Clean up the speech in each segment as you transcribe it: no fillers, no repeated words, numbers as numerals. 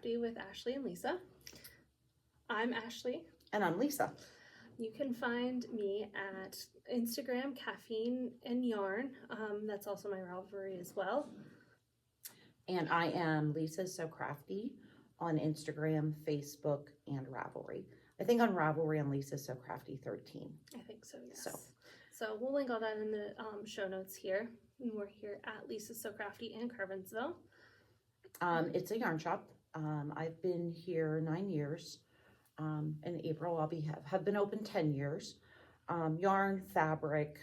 Crafty with Ashley and Lisa. I'm Ashley. And I'm Lisa. You can find me at Instagram, Caffeine and Yarn. That's also my Ravelry as well. And I am Lisa So Crafty on Instagram, Facebook, and Ravelry. I think on Ravelry I'm Lisa So Crafty 13. I think so, yes. So we'll link all that in the show notes here. And we're here at Lisa So Crafty in Carvinsville. It's a yarn shop. I've been here 9 years. In April I'll have been open 10 years. Yarn, fabric,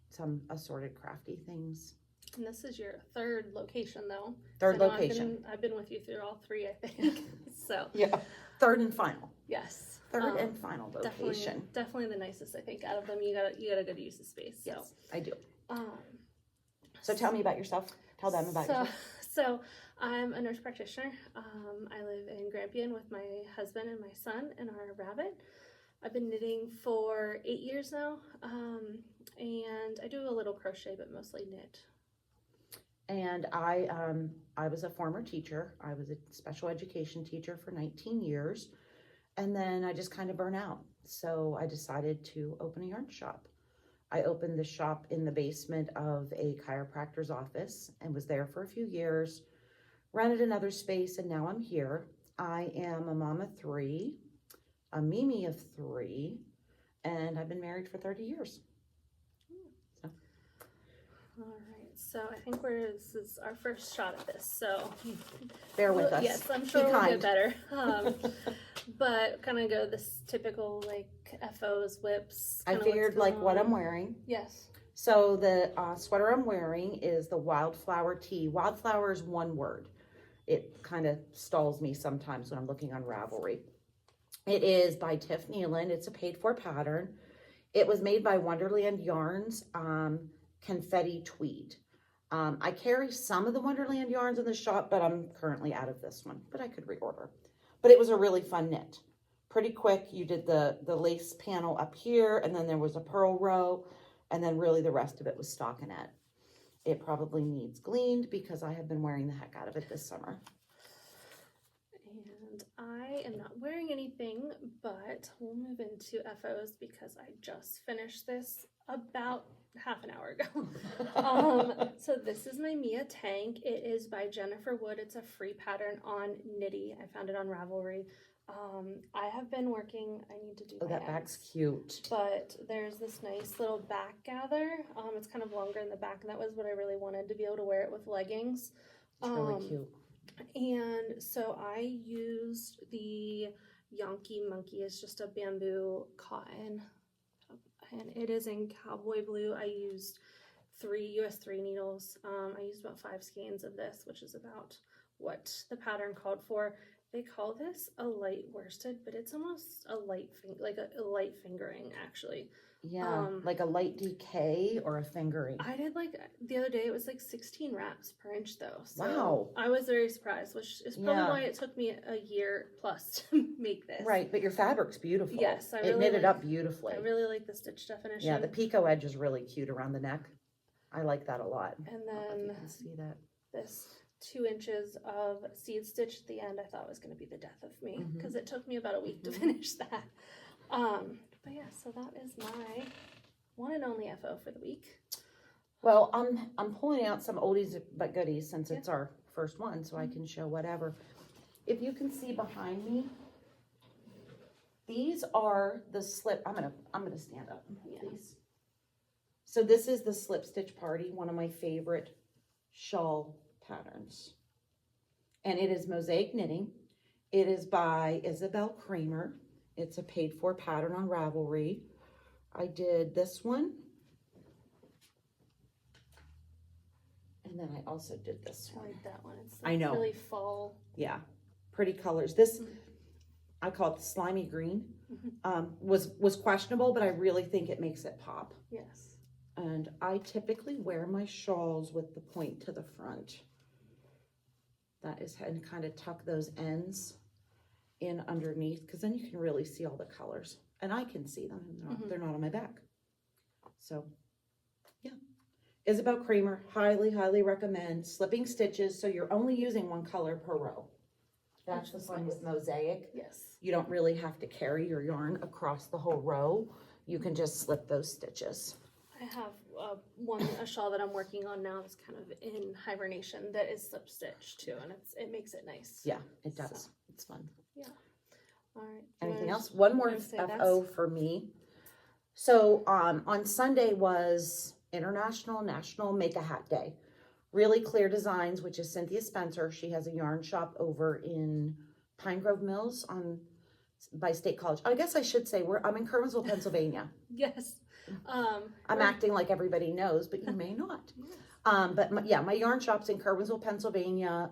some assorted crafty things. And this is your third location, though. Third location. I've been with you through all three, I think. So yeah, third and final. Yes. Third and final location. Definitely the nicest, I think, out of them. You got a good use of space. So. Yes, I do. So tell me about yourself. Tell them about yourself. So I'm a nurse practitioner. I live in Grampian with my husband and my son and our rabbit. I've been knitting for 8 years now, and I do a little crochet, but mostly knit. And I was a former teacher. I was a special education teacher for 19 years, and then I just kind of burned out. So I decided to open a yarn shop. I opened the shop in the basement of a chiropractor's office and was there for a few years, rented another space, and now I'm here. I am a mom of 3, a Mimi of 3, and I've been married for 30 years. So. All right, so I think this is our first shot at this, so bear with us. Yes, I'm sure we'll get better. But kind of go this typical like FOs, whips. I figured like what I'm wearing. Yes. So the sweater I'm wearing is the Wildflower tee. Wildflower is one word. It kind of stalls me sometimes when I'm looking on Ravelry. It is by Tiff Nealon. It's a paid for pattern. It was made by Wonderland Yarns, confetti tweed. I carry some of the Wonderland yarns in the shop, but I'm currently out of this one, but I could reorder. But it was a really fun knit. Pretty quick. You did the lace panel up here, and then there was a purl row, and then really the rest of it was stockinette. It probably needs gleaned because I have been wearing the heck out of it this summer. And I am not wearing anything, but we'll move into FOs because I just finished this about half an hour ago. So this is my Mia Tank. It is by Jennifer Wood. It's a free pattern on Knitty. I found it on Ravelry. I have been working, I need to do my that back's cute. But there's this nice little back gather. It's kind of longer in the back, and that was what I really wanted, to be able to wear it with leggings. It's really cute. And so I used the Yankee Monkey. It's just a bamboo cotton, and it is in cowboy blue. I used 3 US 3 needles. I used about 5 skeins of this, which is about what the pattern called for. They call this a light worsted, but it's almost a light fingering actually. Yeah, like a light decay or a fingering. I did the other day, it was 16 wraps per inch though. So wow. I was very surprised, which is probably why it took me a year plus to make this. Right, but your fabric's beautiful. Yes, it knitted up beautifully. I really like the stitch definition. Yeah, the picot edge is really cute around the neck. I like that a lot. And then you can see that. This 2 inches of seed stitch at the end, I thought was going to be the death of me because it took me about a week to finish that. But yeah, so that is my one and only FO for the week. Well, I'm pulling out some oldies but goodies since it's our first one, so I can show whatever. If you can see behind me, these are the slip. I'm gonna stand up, please. So this is the slip stitch party, one of my favorite shawl patterns, and it is mosaic knitting. It is by Isabel Kramer. It's a paid for pattern on Ravelry. I did this one, and then I also did this one. I like that one. It's I know, really fall. Yeah, pretty colors. This I call it the slimy green. Was questionable, but I really think it makes it pop. Yes. And I typically wear my shawls with the point to the front. That is, and kind of tuck those ends in underneath, because then you can really see all the colors, and I can see them. They're not on my back. So yeah, Isabel Kramer, highly recommend. Slipping stitches, so you're only using one color per row. That's the Which is fun nice. with mosaic. Yes. You don't really have to carry your yarn across the whole row. You can just slip those stitches. I have a shawl that I'm working on now that's kind of in hibernation that is slip stitched too, and it makes it nice. Yeah, it does. So. It's fun. Yeah. All right. Anything else? One more FO for me. So on Sunday was International National Make a Hat Day. Really Clear Designs, which is Cynthia Spencer. She has a yarn shop over in Pine Grove Mills by State College. I guess I should say I'm in Kerwinsville, Pennsylvania. Yes. I'm acting like everybody knows, but you may not. But my yarn shop's in Kerwinsville, Pennsylvania,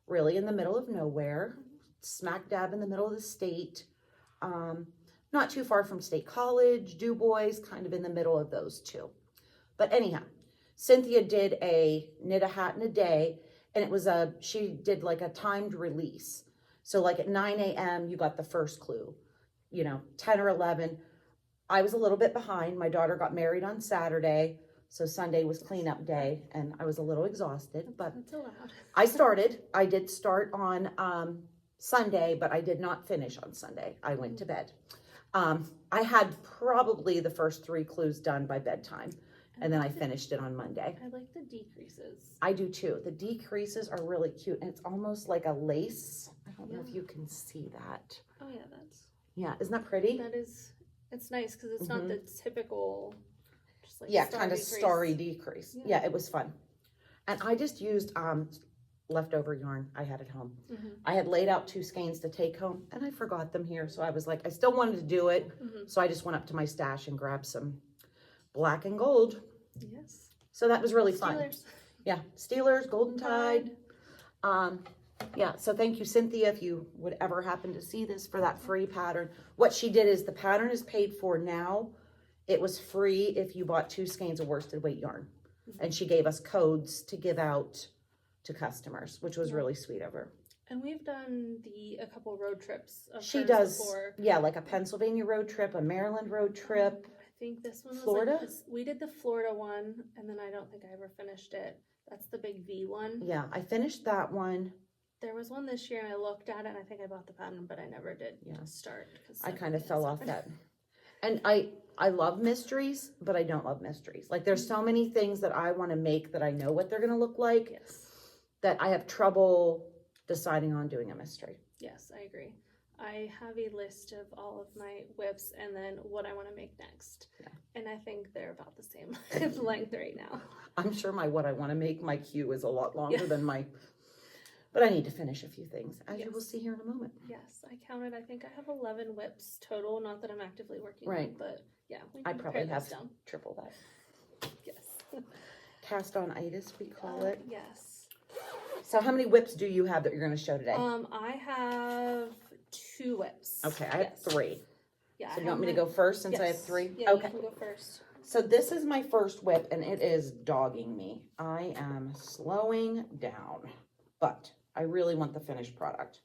really in the middle of nowhere, smack dab in the middle of the state. Not too far from State College, Du Bois, kind of in the middle of those two. But anyhow, Cynthia did a knit a hat in a day, and she did like a timed release. So like at 9 a.m. you got the first clue, 10 or 11. I was a little bit behind. My daughter got married on Saturday, so Sunday was cleanup day, and I was a little exhausted, but that's allowed. I did start on Sunday, but I did not finish on Sunday. I went to bed. I had probably the first 3 clues done by bedtime, and then I finished it on Monday. I like the decreases. I do too. The decreases are really cute, and it's almost like a lace. I don't know if you can see that. Oh yeah, isn't that pretty? It's nice because it's not the typical, just like kind of starry decrease. Yeah, it was fun. And I just used leftover yarn I had at home. I had laid out 2 skeins to take home, and I forgot them here. So I was like, I still wanted to do it. So I just went up to my stash and grabbed some black and gold. Yes. So that was really fun. Steelers. Yeah, Steelers, Golden Tide. Yeah, so thank you, Cynthia, if you would ever happen to see this, for that free pattern. What she did is the pattern is paid for now. It was free if you bought 2 skeins of worsted weight yarn. And she gave us codes to give out to customers, which was really sweet of her. And we've done a couple road trips of She hers does, before. yeah, like a Pennsylvania road trip, a Maryland road trip. I think this one was Florida? we did the Florida one, and then I don't think I ever finished it. That's the big V one. Yeah, I finished that one. There was one this year, and I looked at it, and I think I bought the pattern, but I never did start. I kind of fell off that. And I love mysteries, but I don't love mysteries. Like, there's so many things that I want to make that I know what they're going to look like. Yes. That I have trouble deciding on doing a mystery. Yes, I agree. I have a list of all of my whips and then what I want to make next. Yeah. And I think they're about the same length right now. I'm sure what I want to make, my queue is a lot longer than but I need to finish a few things, as you will see here in a moment. Yes, I counted. I think I have 11 whips total. Not that I'm actively working on, but yeah. I probably have triple that. Yes. Cast on itis, we call it. Yes. So how many whips do you have that you're going to show today? I have 2 whips. Okay, I have 3. Yeah. So you want me to go first since I have 3? Yeah, okay. You can go first. So this is my first whip, and it is dogging me. I am slowing down, but I really want the finished product.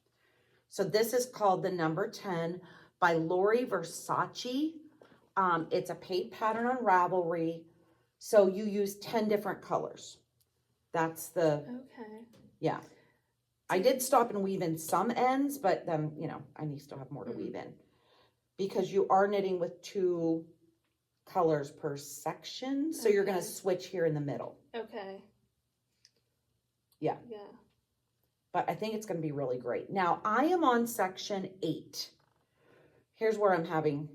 So this is called the number 10 by Lori Versace. It's a paid pattern on Ravelry. So you use 10 different colors. That's the, yeah. I did stop and weave in some ends, but then, I still have more to weave in. Because you are knitting with 2 colors per section. So you're going to switch here in the middle. Okay. Yeah. Yeah. But I think it's going to be really great. Now, I am on section 8. Here's where I'm having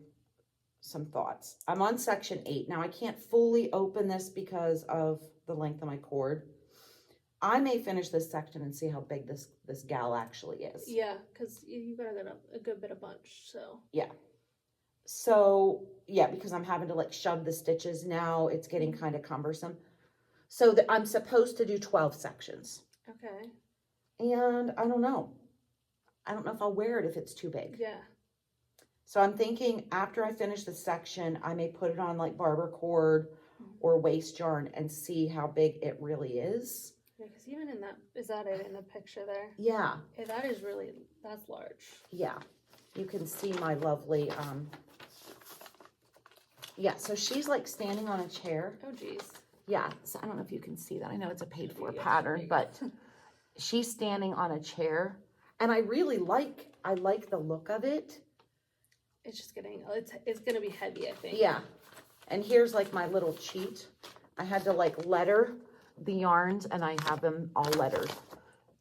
some thoughts. I'm on section 8. Now, I can't fully open this because of the length of my cord. I may finish this section and see how big this gal actually is. Yeah, because you got a good bit of bunch, so. Yeah. So, yeah, because I'm having to shove the stitches now. It's getting kind of cumbersome. So I'm supposed to do 12 sections. Okay. And I don't know. I don't know if I'll wear it if it's too big. Yeah. So I'm thinking after I finish the section, I may put it on barber cord or waist yarn and see how big it really is. Yeah, because even in that, is that it in the picture there? Yeah. Okay, that's large. Yeah. You can see my lovely, yeah, so she's standing on a chair. Oh, geez. Yeah, so I don't know if you can see that. I know it's a paid for pattern, but she's standing on a chair And I like the look of it. It's just getting, it's gonna be heavy, I think. Yeah. And here's like my little cheat. I had to like letter the yarns, and I have them all lettered.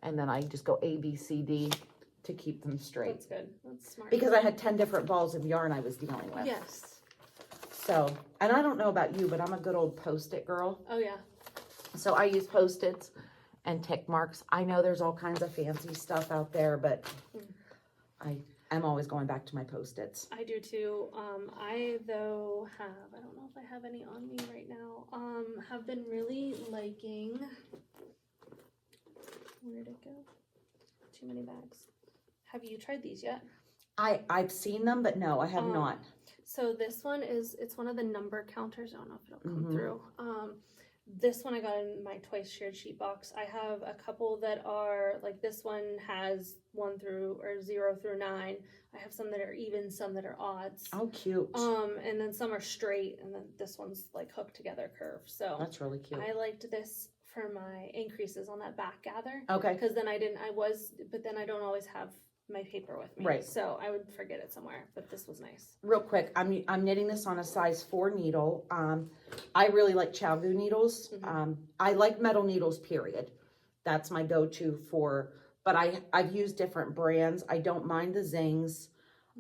And then I just go A, B, C, D to keep them straight. That's good. That's smart. Because I had 10 different balls of yarn I was dealing with. Yes. So, and I don't know about you, but I'm a good old Post-it girl. Oh, yeah. So I use Post-its and tick marks. I know there's all kinds of fancy stuff out there, but I'm always going back to my Post-its. I do too. I though have, I don't know if I have any on me right now, have been really liking, where'd it go? Too many bags. Have you tried these yet? I've seen them, but no, I have not. So this one is, it's one of the number counters. I don't know if it'll come through. This one I got in my twice shared sheet box. I have a couple that are like, this one has 1 through or 0 through 9. I have some that are even, some that are odds. Oh, cute. And then some are straight, and then this one's like hooked together curve. So That's really cute. I liked this for my increases on that back gather. Okay. Because then but then I don't always have my paper with me. Right. So I would forget it somewhere, but this was nice. Real quick, I'm knitting this on a size 4 needle. I really like Chalgu needles. I like metal needles, period. That's my go-to but I've used different brands. I don't mind the Zings.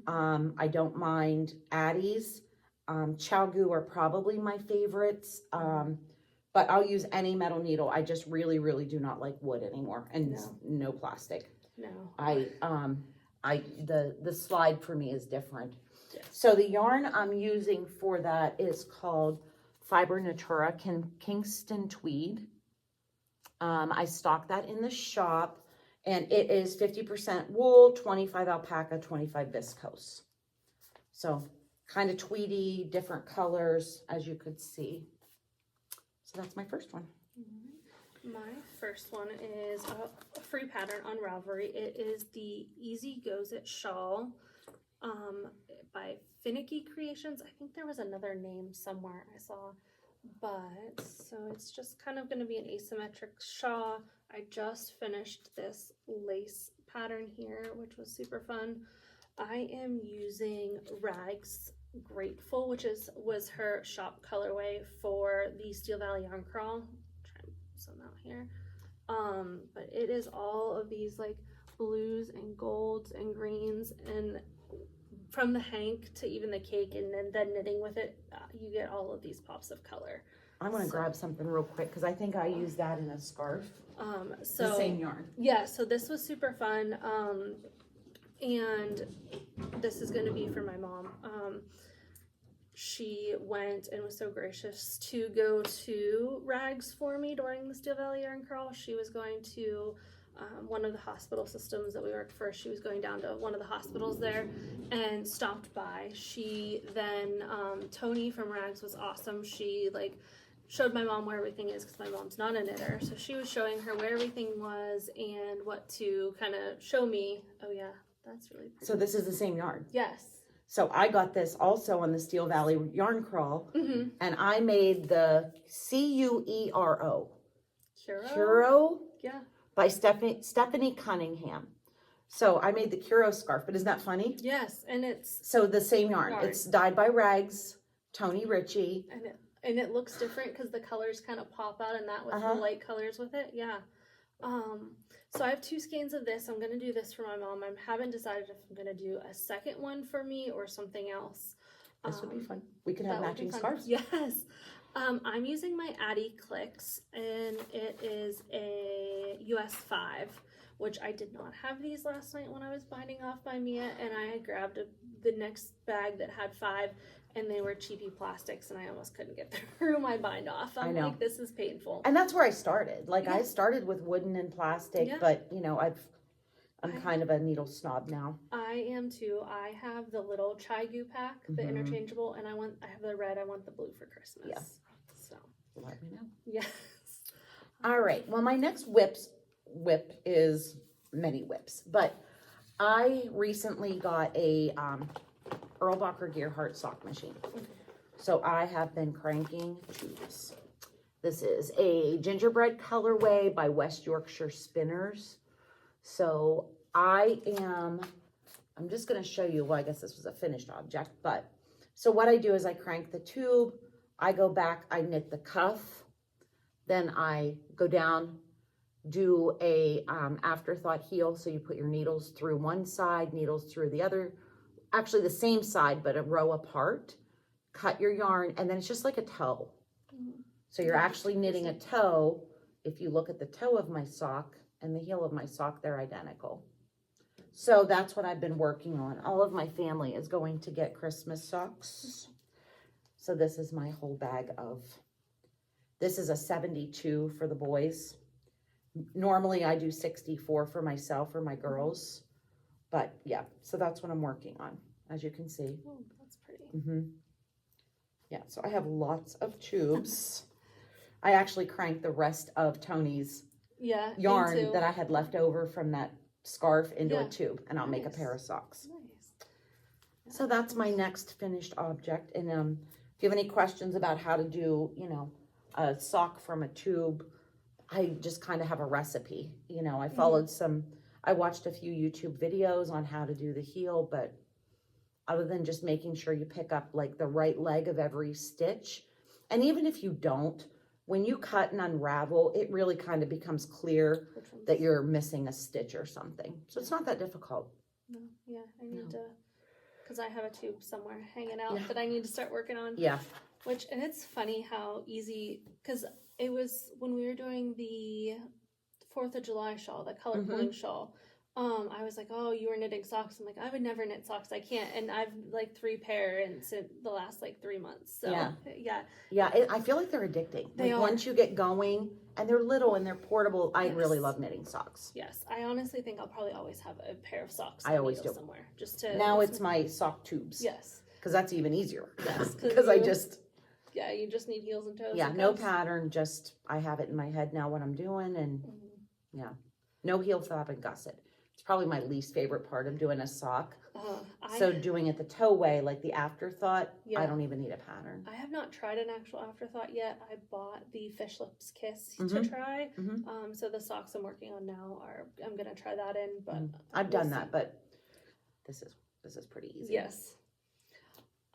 I don't mind Addies. Chalgu are probably my favorites. But I'll use any metal needle. I just really, really do not like wood anymore, and no plastic. No. The slide for me is different. Yes. So the yarn I'm using for that is called Fiber Natura Kingston Tweed. I stock that in the shop, and it is 50% wool, 25 alpaca, 25 viscose. So kind of tweedy, different colors, as you could see. So that's my first one. My first one is a free pattern on Ravelry. It is the Easy Goes It shawl by Finicky Creations. I think there was another name somewhere I saw, but so it's just kind of going to be an asymmetric shawl. I just finished this lace pattern here, which was super fun. I am using Rags Grateful, which was her shop colorway for the Steel Valley Yarn Crawl. Some out here, but it is all of these like blues and golds and greens, and from the hank to even the cake, and then knitting with it, you get all of these pops of color. I'm gonna grab something real quick because I think I use that in a scarf. So the same yarn. Yeah, so this was super fun, and this is gonna be for my mom. She went and was so gracious to go to Rags for me during the Steel Valley Yarn Crawl. She was going to one of the hospital systems that we worked for. She was going down to one of the hospitals there and stopped by. She then, Tony from Rags was awesome. She like showed my mom where everything is, because my mom's not a knitter. So she was showing her where everything was and what to kind of show me. Oh yeah, that's really pretty. So this is the same yarn? Yes. So I got this also on the Steel Valley Yarn Crawl, and I made the Cuero. Cuero? Yeah. By Stephanie Cunningham. So I made the Cuero scarf, but isn't that funny? Yes, and it's... So the same yarn. It's dyed by Rags, Tony Ritchie. And it looks different because the colors kind of pop out, and that with the light colors with it. Yeah. So I have 2 skeins of this. I'm going to do this for my mom. I haven't decided if I'm going to do a second one for me or something else. This would be fun. We could have matching scarves. Yes. I'm using my Addie Clicks, and it is a US 5, which I did not have these last night when I was binding off by Mia, and I grabbed the next bag that had 5, and they were cheapy plastics, and I almost couldn't get through my bind off. I'm like, this is painful. And that's where I started. Like, I started with wooden and plastic, but, you know, I'm kind of a needle snob now. I am too. I have the little Chai Goo pack, the interchangeable, and I have the red. I want the blue for Christmas. Yeah. So let me know. Yes. All right. Well, my next whip is many whips, but I recently got a Erlbacher Gearhart sock machine. So I have been cranking tubes. This is a gingerbread colorway by West Yorkshire Spinners. So I'm just going to show you, well, I guess this was a finished object, but so what I do is I crank the tube, I go back, I knit the cuff, then I go down, do a afterthought heel. So you put your needles through one side, needles through the other, actually the same side, but a row apart, cut your yarn, and then it's just like a toe. So you're actually knitting a toe. If you look at the toe of my sock and the heel of my sock, they're identical. So that's what I've been working on. All of my family is going to get Christmas socks. So this is my whole bag of, this is a 72 for the boys. Normally I do 64 for myself or my girls. But yeah, so that's what I'm working on, as you can see. Oh, that's pretty. Yeah, so I have lots of tubes. I actually cranked the rest of Tony's yarn that I had left over from that scarf into a tube, and I'll make a pair of socks. Nice. So that's my next finished object. And if you have any questions about how to do, you know, a sock from a tube, I just kind of have a recipe. You know, I followed I watched a few YouTube videos on how to do the heel, but other than just making sure you pick up like the right leg of every stitch. And even if you don't, when you cut and unravel, it really kind of becomes clear that you're missing a stitch or something. So it's not that difficult. No, yeah, I need to, because I have a tube somewhere hanging out that I need to start working on. Yeah. And it's funny how easy, because it was when we were doing the 4th of July shawl, the color pulling shawl. I was like, oh, you were knitting socks. I'm like, I would never knit socks. I can't. And I've like 3 pair in the last like 3 months. So yeah. I feel like they're addicting. They are. Once you get going, and they're little and they're portable. I really love knitting socks. Yes, I honestly think I'll probably always have a pair of socks. I always do somewhere. Just to now it's my sock tubes. Yes, because that's even easier. Yes, because I just you just need heels and toes. Yeah, and no cuffs. pattern. Just I have it in my head now what I'm doing, and no heel flap and gusset. It's probably my least favorite part of doing a sock. So doing it the toe way, like the afterthought, I don't even need a pattern. I have not tried an actual afterthought yet. I bought the Fish Lips Kiss to try. So the socks I'm working on now I'm gonna try that in, but I've done that, but this is pretty easy. Yes.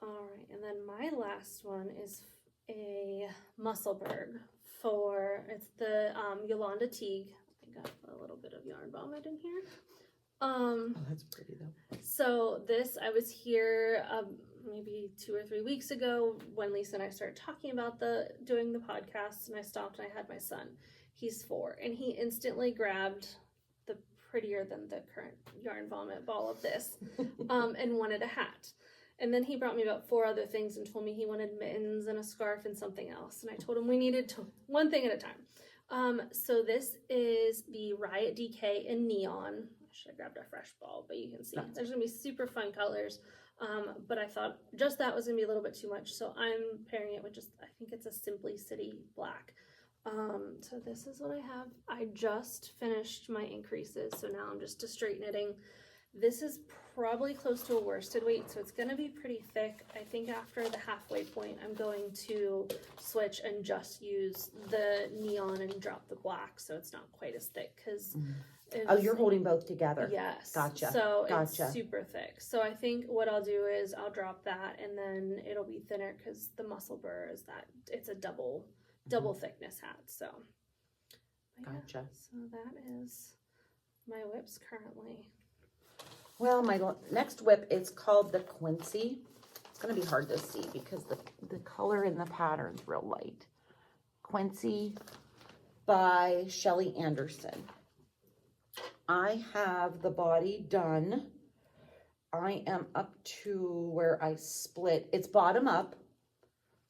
All right, and then my last one is a Musselburgh it's the Yolanda Teague. I got a little bit of yarn vomit in here. Oh, that's pretty though. So this, I was here maybe 2 or 3 weeks ago when Lisa and I started talking about doing the podcast, and I stopped and I had my son. He's 4, and he instantly grabbed the prettier than the current yarn vomit ball of this and wanted a hat. And then he brought me about 4 other things and told me he wanted mittens and a scarf and something else. And I told him we needed one thing at a time. So this is the Riot DK in neon. I should have grabbed a fresh ball, but you can see there's gonna be super fun colors. But I thought just that was gonna be a little bit too much, so I'm pairing it with I think it's a Simply City black. So this is what I have. I just finished my increases, so now I'm just a straight knitting. This is probably close to a worsted weight, so it's going to be pretty thick. I think after the halfway point, I'm going to switch and just use the neon and drop the black, so it's not quite as thick. Because you're holding both together. Yes. Gotcha. So it's super thick. So I think what I'll do is I'll drop that, and then it'll be thinner because the Musselburgh is it's a double thickness hat. So gotcha. So that is my whips currently. Well, my next whip is called the Quincy. It's going to be hard to see because the color in the pattern's real light. Quincy by Shelly Anderson. I have the body done. I am up to where I split. It's bottom up.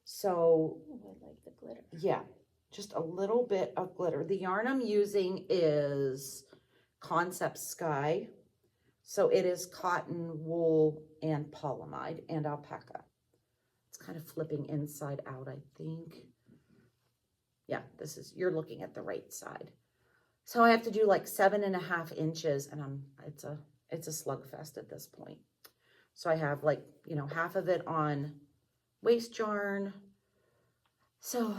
So, I like the glitter. Yeah, just a little bit of glitter. The yarn I'm using is Concept Sky. So it is cotton, wool, and polyamide, and alpaca. It's kind of flipping inside out, I think. Yeah, you're looking at the right side. So I have to do like 7.5 inches, and it's a slugfest at this point. So I have like, half of it on waste yarn. So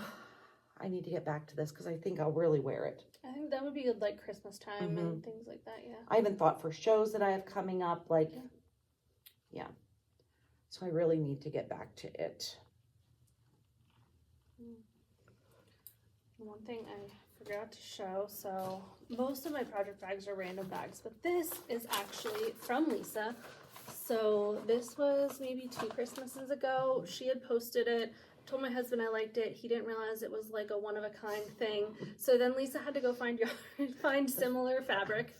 I need to get back to this because I think I'll really wear it. I think that would be good, like Christmas time and things like that. Yeah. I even thought for shows that I have coming up, like, yeah. So I really need to get back to it. One thing I forgot to show, so most of my project bags are random bags, but this is actually from Lisa. So this was maybe 2 Christmases ago. She had posted it, told my husband I liked it. He didn't realize it was like a one-of-a-kind thing. So then Lisa had to go find similar fabric.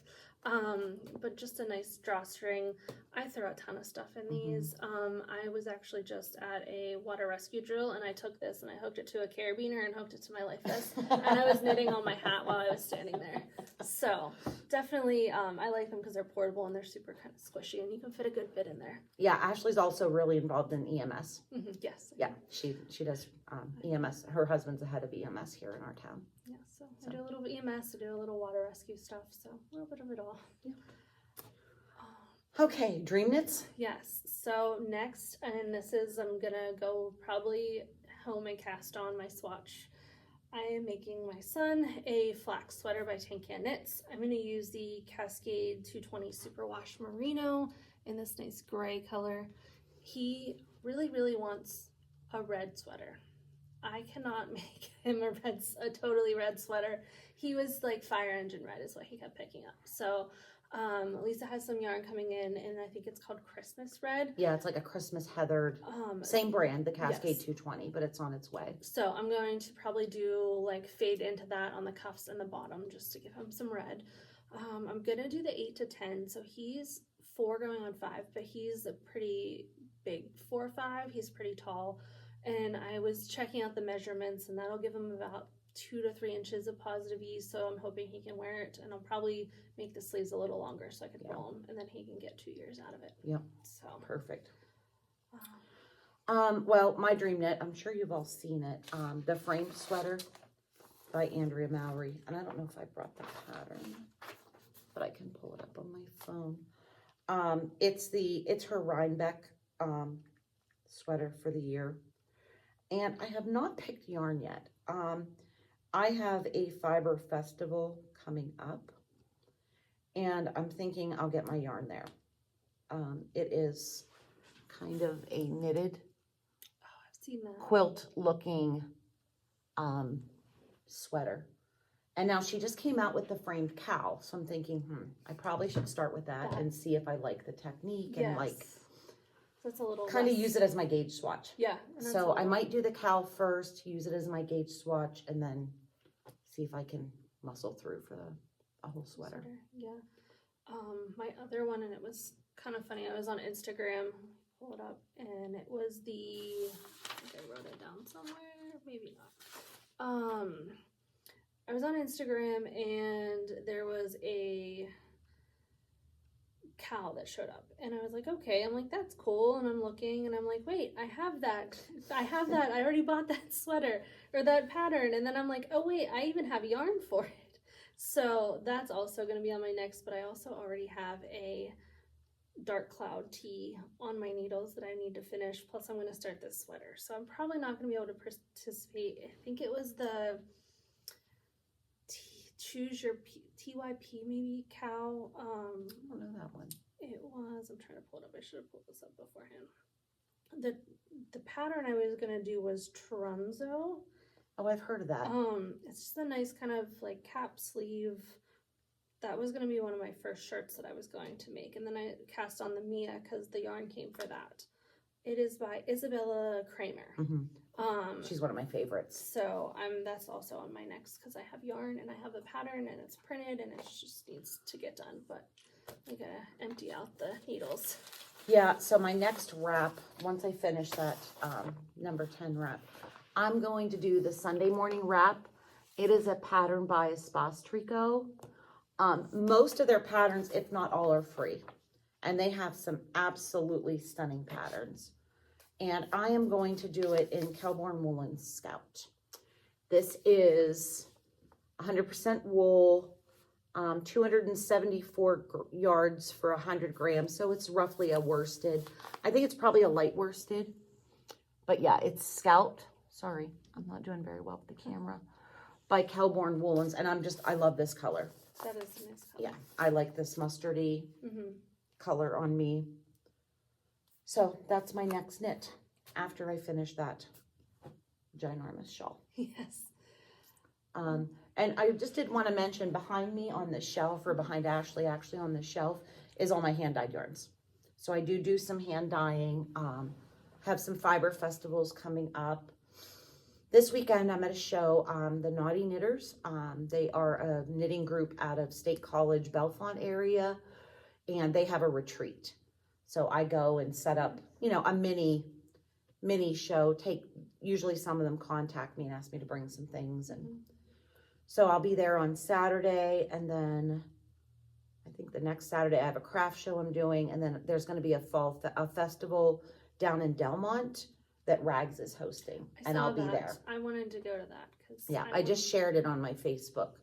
But just a nice drawstring. I throw a ton of stuff in these. I was actually just at a water rescue drill, and I took this and I hooked it to a carabiner and hooked it to my life vest, and I was knitting on my hat while I was standing there. So definitely, I like them because they're portable and they're super kind of squishy, and you can fit a good bit in there. Yeah, Ashley's also really involved in EMS. Yes. Yeah, she does EMS. Her husband's the head of EMS here in our town. Yeah, so I do a little EMS, I do a little water rescue stuff, so a little bit of it all. Yeah. Okay, dream knits. Yes. So next, and this is, I'm gonna go probably home and cast on my swatch. I am making my son a flax sweater by Tin Can Knits. I'm gonna use the Cascade 220 Superwash Merino in this nice gray color. He really, really wants a red sweater. I cannot make him a totally red sweater. He was like fire engine red is what he kept picking up. So Lisa has some yarn coming in, and I think it's called Christmas Red. Yeah, it's like a Christmas heathered, same brand, the Cascade 220, but it's on its way. So I'm going to probably do like fade into that on the cuffs and the bottom just to give him some red. I'm gonna do the 8 to 10. So he's 4 going on 5, but he's a pretty big 4 or 5. He's pretty tall. And I was checking out the measurements, and that'll give him about 2 to 3 inches of positive ease, so I'm hoping he can wear it, and I'll probably make the sleeves a little longer so I can roll them, and then he can get 2 years out of it. Yep. So perfect. Well, my dream knit, I'm sure you've all seen it. The framed sweater by Andrea Mowry, and I don't know if I brought the pattern, but I can pull it up on my phone. It's her Rhinebeck sweater for the year, and I have not picked yarn yet. I have a fiber festival coming up, and I'm thinking I'll get my yarn there. It is kind of a knitted I've seen that. quilt looking sweater. And now she just came out with the framed cowl, so I'm thinking, I probably should start with that and see if I like the technique and like that's a little kind of use it as my gauge swatch. Yeah. So I might do the cowl first, use it as my gauge swatch, and then see if I can muscle through for a whole sweater. Yeah. My other one, and it was kind of funny. I was on Instagram, pull it up, and it was I think I wrote it down somewhere, maybe not. I was on Instagram, and there was a cowl that showed up, and I was like, okay, I'm like, that's cool, and I'm looking, and I'm like, wait, I have that, I already bought that sweater, or that pattern, and then I'm like, oh wait, I even have yarn for it. So that's also going to be on my next, but I also already have a dark cloud tee on my needles that I need to finish, plus I'm going to start this sweater, so I'm probably not going to be able to participate. I think it was the choose your TYP maybe cow. I don't know that one. It was, I'm trying to pull it up, I should have pulled this up beforehand. The pattern I was going to do was Trunzo. Oh, I've heard of that. It's just a nice kind of like cap sleeve. That was going to be one of my first shirts that I was going to make, and then I cast on the Mia because the yarn came for that. It is by Isabella Kramer. She's one of my favorites. So that's also on my next because I have yarn and I have a pattern and it's printed and it just needs to get done, but I gotta empty out the needles. Yeah, so my next wrap, once I finish that number 10 wrap, I'm going to do the Sunday morning wrap. It is a pattern by Espace Tricot. Most of their patterns, if not all, are free. And they have some absolutely stunning patterns. And I am going to do it in Kelborn Woolen Scout. This is 100% wool, 274 yards for 100 grams. So it's roughly a worsted. I think it's probably a light worsted. But yeah, it's Scout. Sorry, I'm not doing very well with the camera. By Kelborn Woolens, and I love this color. That is a nice color. Yeah, I like this mustardy Mm-hmm. color on me. So that's my next knit after I finish that ginormous shawl. Yes. And I just did want to mention behind me on the shelf, or behind Ashley actually on the shelf, is all my hand dyed yarns. So I do some hand dyeing, have some fiber festivals coming up. This weekend I'm at a show, the Naughty Knitters. They are a knitting group out of State College, Bellefonte area, and they have a retreat. So I go and set up, you know, a mini show. Usually some of them contact me and ask me to bring some things, and so I'll be there on Saturday, and then I think the next Saturday I have a craft show I'm doing, and then there's going to be a festival down in Delmont that Rags is hosting, and I'll be there. I wanted to go to that because I just shared it on my Facebook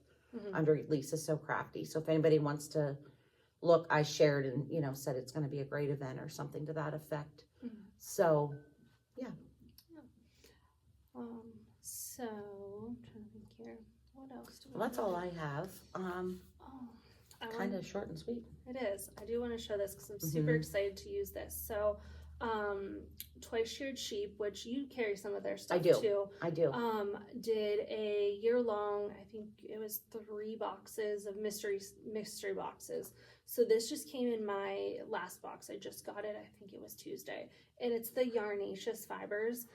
under Lisa So Crafty. So if anybody wants to look, I shared and, you know, said it's going to be a great event or something to that effect. So yeah. So I'm trying to think here. What else do Well, that's all I have. Kind of short and sweet. It is. I do want to show this because I'm super excited to use this. So, Twice Sheared Sheep, which you carry some of their stuff too. I do. Did a year-long, I think it was 3 boxes of mystery boxes. So this just came in my last box. I just got it. I think it was Tuesday. And it's the Yarnaceous Fibers.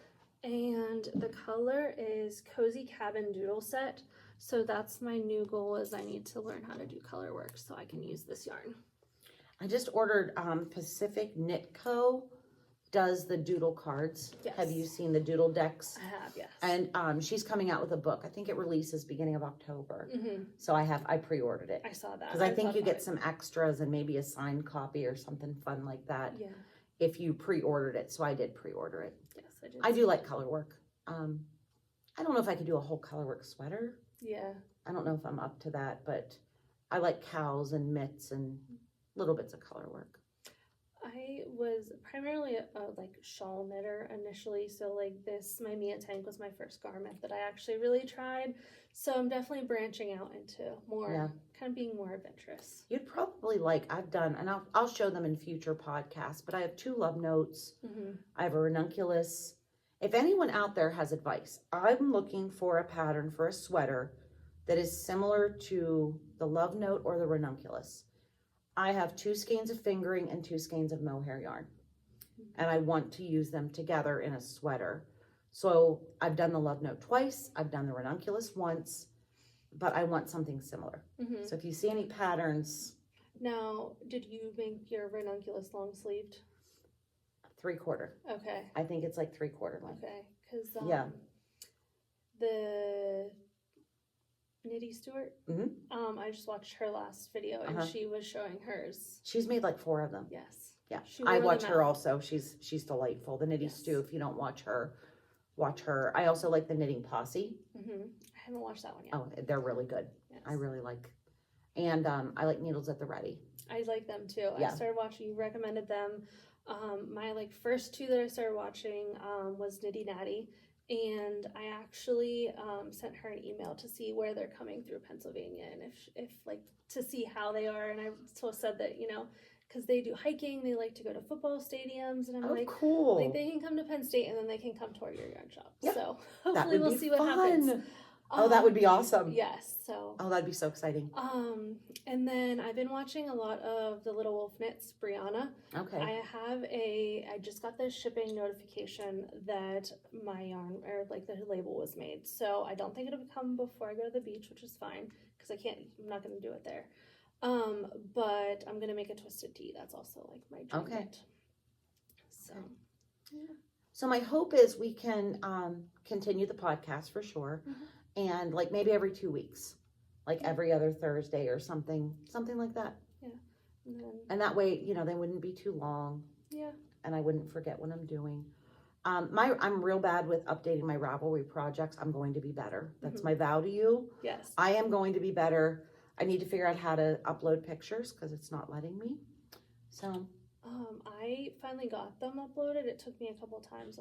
And the color is Cozy Cabin Doodle Set. So that's my new goal, is I need to learn how to do color work so I can use this yarn. I just ordered Pacific Knit Co. does the doodle cards. Yes. Have you seen the doodle decks? I have, yes. And she's coming out with a book. I think it releases beginning of October. So I pre-ordered it. I saw that. Because I think you get some extras and maybe a signed copy or something fun like that. Yeah. If you pre-ordered it. So I did pre-order it. Yes, I did. I do like color work. I don't know if I could do a whole color work sweater. Yeah. I don't know if I'm up to that, but I like cows and mitts and little bits of color work. I was primarily a like shawl knitter initially, so like my Mia Tank was my first garment that I actually really tried. So I'm definitely branching out into more, kind of being more adventurous. You'd probably I've done, and I'll show them in future podcasts, but I have 2 love notes. I have a ranunculus. If anyone out there has advice, I'm looking for a pattern for a sweater that is similar to the love note or the ranunculus. I have 2 skeins of fingering and 2 skeins of mohair yarn, and I want to use them together in a sweater. So I've done the love note twice. I've done the ranunculus once, but I want something similar. So if you see any patterns. Now, did you make your ranunculus long sleeved? 3/4. Okay. I think it's like 3/4 length. Okay, because the Nitty Stewart, I just watched her last video and she was showing hers. She's made like 4 of them. Yes. Yeah, I watch her also. She's delightful. The Nitty Stew. If you don't watch her, watch her. I also like the Knitting Posse. I haven't watched that one yet. Oh, they're really good. Yes. I really like. And I like Needles at the Ready. I like them too. Yeah. I started watching. You recommended them. My first 2 that I started watching was Nitty Natty, and I actually sent her an email to see where they're coming through Pennsylvania and if to see how they are. And I said that, you know, because they do hiking, they like to go to football stadiums, and I'm cool. Like they can come to Penn State and then they can come to our yarn shop. Yep. So hopefully we'll see what happens. Oh, that would be awesome. Yes. So. Oh, that'd be so exciting. And then I've been watching a lot of the Little Wolf Knits, Brianna. Okay. I just got the shipping notification that my yarn, or the label was made. So I don't think it'll come before I go to the beach, which is fine, because I'm not going to do it there. But I'm going to make a twisted tee. That's also my dream knit. So, yeah. So my hope is we can continue the podcast for sure. And maybe every 2 weeks, every other Thursday or something like that. Yeah. And that way, you know, they wouldn't be too long. Yeah. And I wouldn't forget what I'm doing. I'm real bad with updating my Ravelry projects. I'm going to be better. That's my vow to you. Yes. I am going to be better. I need to figure out how to upload pictures because it's not letting me. So I finally got them uploaded. It took me a couple times.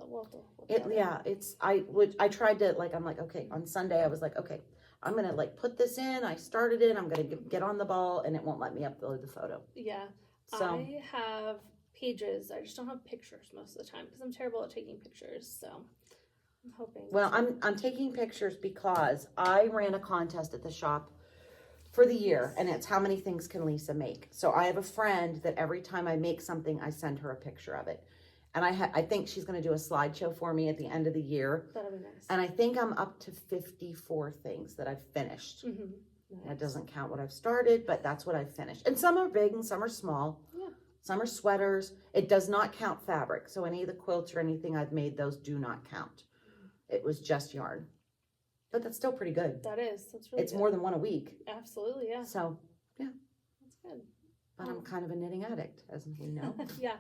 I tried to, like, I'm like, okay, on Sunday, I was like, okay, I'm gonna like put this in, I started it, I'm gonna get on the ball, and it won't let me upload the photo. Yeah. So, I have pages. I just don't have pictures most of the time because I'm terrible at taking pictures. So I'm hoping. well, I'm taking pictures because I ran a contest at the shop for the year, and it's how many things can Lisa make. So I have a friend that every time I make something, I send her a picture of it. And I think she's going to do a slideshow for me at the end of the year. That'll be nice. And I think I'm up to 54 things that I've finished. Mm-hmm. Nice. That doesn't count what I've started, but that's what I've finished. And some are big and some are small. Yeah. Some are sweaters. It does not count fabric. So any of the quilts or anything I've made, those do not count. It was just yarn. But that's still pretty good. That is. That's really It's good. more than one a week. Absolutely, yeah. So, yeah. That's good. But I'm kind of a knitting addict, as we know. Yeah.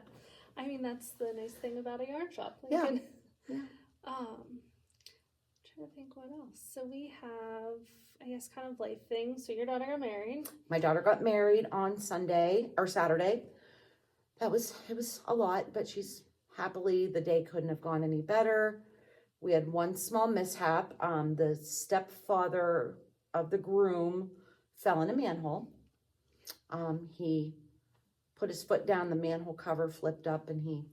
I mean, that's the nice thing about a yarn shop. Yeah. Trying to think what else. So we have, I guess, kind of life things. So your daughter got married. My daughter got married on Sunday or Saturday. It was a lot, but she's happily, the day couldn't have gone any better. We had one small mishap. The stepfather of the groom fell in a manhole. He put his foot down, the manhole cover flipped up, and he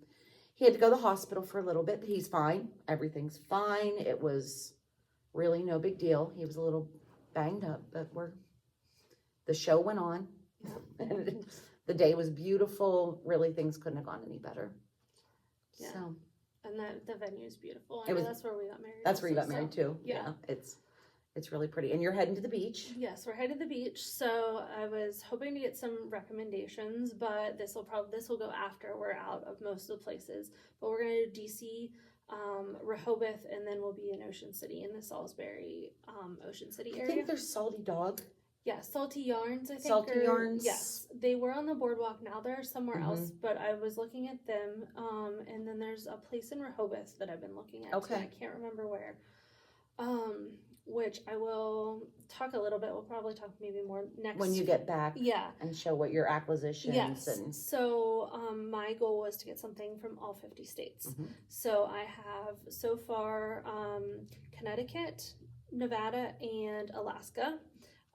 had to go to the hospital for a little bit, but he's fine. Everything's fine. It was really no big deal. He was a little banged up, but the show went on. And the day was beautiful. Really, things couldn't have gone any better. Yeah. So. And the venue is beautiful. That's where we got married. That's where you got married too. Yeah. It's really pretty. And you're heading to the beach. Yes, we're headed to the beach. So I was hoping to get some recommendations, but this will go after we're out of most of the places. But we're gonna do DC, Rehoboth, and then we'll be in Ocean City, in the Salisbury, Ocean City area. I think there's Salty Dog. Yeah, Salty Yarns, I think. Salty Yarns. Yes, they were on the boardwalk. Now they're somewhere else, but I was looking at them. And then there's a place in Rehoboth that I've been looking at. Okay. I can't remember where. Which I will talk a little bit. We'll probably talk maybe more next. When you get back. Yeah. And show what your acquisitions. Yes. And So my goal was to get something from all 50 states. Mm-hmm. So I have so far Connecticut, Nevada, and Alaska.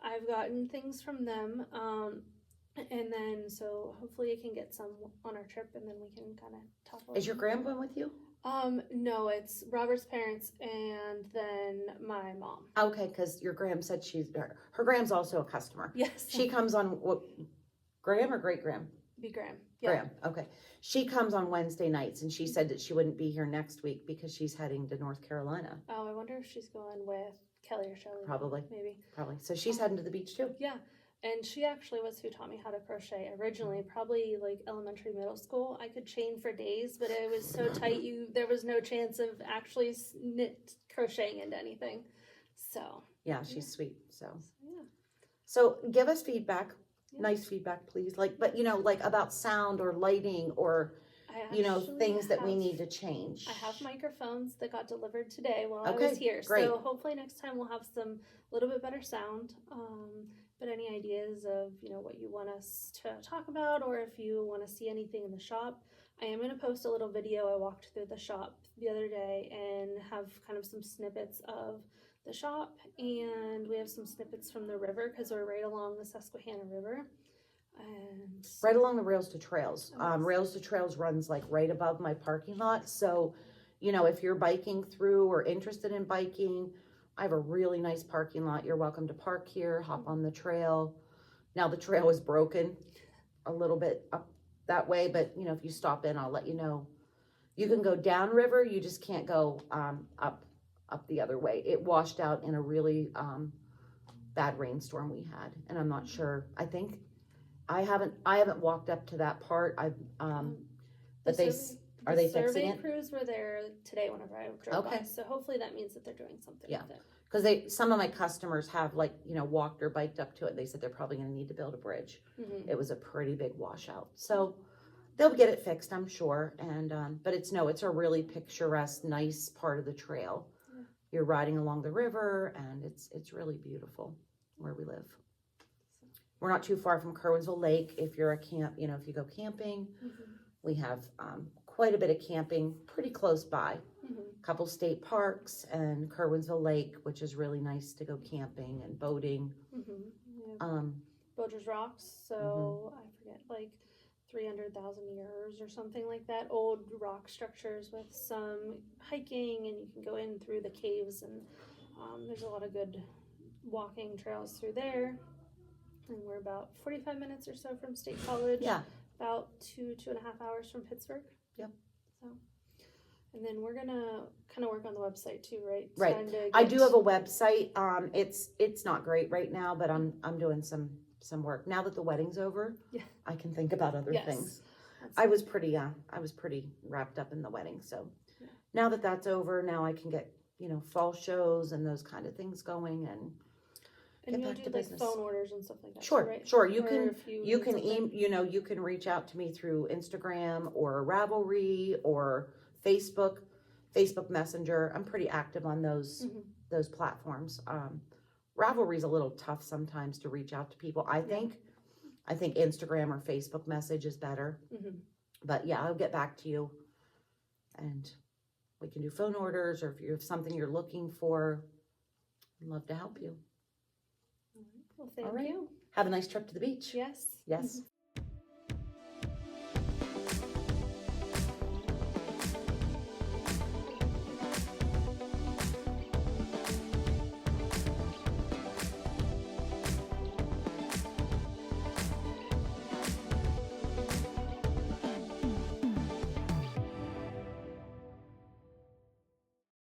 I've gotten things from them, and then so hopefully I can get some on our trip, and then we can kind of talk. Is your gram going with you? No, it's Robert's parents and then my mom. Okay, because your gram said her gram's also a customer. Yes. She comes on what, Graham or great Graham? Be Graham. Yeah. Graham. Okay. She comes on Wednesday nights, and she said that she wouldn't be here next week because she's heading to North Carolina. Oh, I wonder if she's going with Kelly or Shelley. Probably. Maybe. Probably. So she's heading to the beach too. Yeah. And she actually was who taught me how to crochet originally, probably like elementary, middle school. I could chain for days, but it was so tight, there was no chance of actually crocheting into anything. So. Yeah, she's sweet. So. Yeah. So give us feedback. Yeah. Nice feedback, please. But about sound or lighting or, things that we need to change. I have microphones that got delivered today while Okay, I was here. great. So hopefully next time we'll have some little bit better sound. But any ideas of, what you want us to talk about, or if you want to see anything in the shop, I am going to post a little video. I walked through the shop the other day and have kind of some snippets of the shop, and we have some snippets from the river because we're right along the Susquehanna River. And right along the Rails to Trails. Rails to Trails runs like right above my parking lot. So, if you're biking through or interested in biking, I have a really nice parking lot. You're welcome to park here, hop on the trail. Now the trail is broken a little bit up that way, but if you stop in, I'll let you know. You can go downriver, you just can't go up the other way. It washed out in a really bad rainstorm we had, and I'm not sure. I think I haven't walked up to that part. But are they fixing survey it? crews were there today whenever I drove Okay. by, so hopefully that means that they're doing something Yeah. with it. Because some of my customers have walked or biked up to it. They said they're probably going to need to build a bridge. Mm-hmm. It was a pretty big washout, so they'll get it fixed, I'm sure. And but it's a really picturesque, nice part of the trail. Yeah. You're riding along the river, and it's really beautiful where we live. We're not too far from Kerwinsville Lake. If you're if you go camping, Mm-hmm. We have quite a bit of camping pretty close by. A couple state parks and Kerwinsville Lake, which is really nice to go camping and boating. Bodger's Rocks, so I forget, like 300,000 years or something like that. Old rock structures with some hiking, and you can go in through the caves, and there's a lot of good walking trails through there. And we're about 45 minutes or so from State College. Yeah. About 2.5 hours from Pittsburgh. Yep. So, and then we're gonna kind of work on the website too, right? Right. I do have a website. It's not great right now, but I'm doing some work now that the wedding's over. Yeah. I can think about other things. I was pretty wrapped up in the wedding, so now that that's over, now I can get fall shows and those kind of things going and you'll do like business. Phone orders and stuff like that. Sure, right? sure. You can you can reach out to me through Instagram or Ravelry or Facebook Messenger. I'm pretty active on those platforms. Ravelry's a little tough sometimes to reach out to people. I think Instagram or Facebook message is better. But yeah, I'll get back to you, and we can do phone orders, or if you have something you're looking for, I'd love to help you. Well, thank you. Have a nice trip to the beach. Yes. Yes.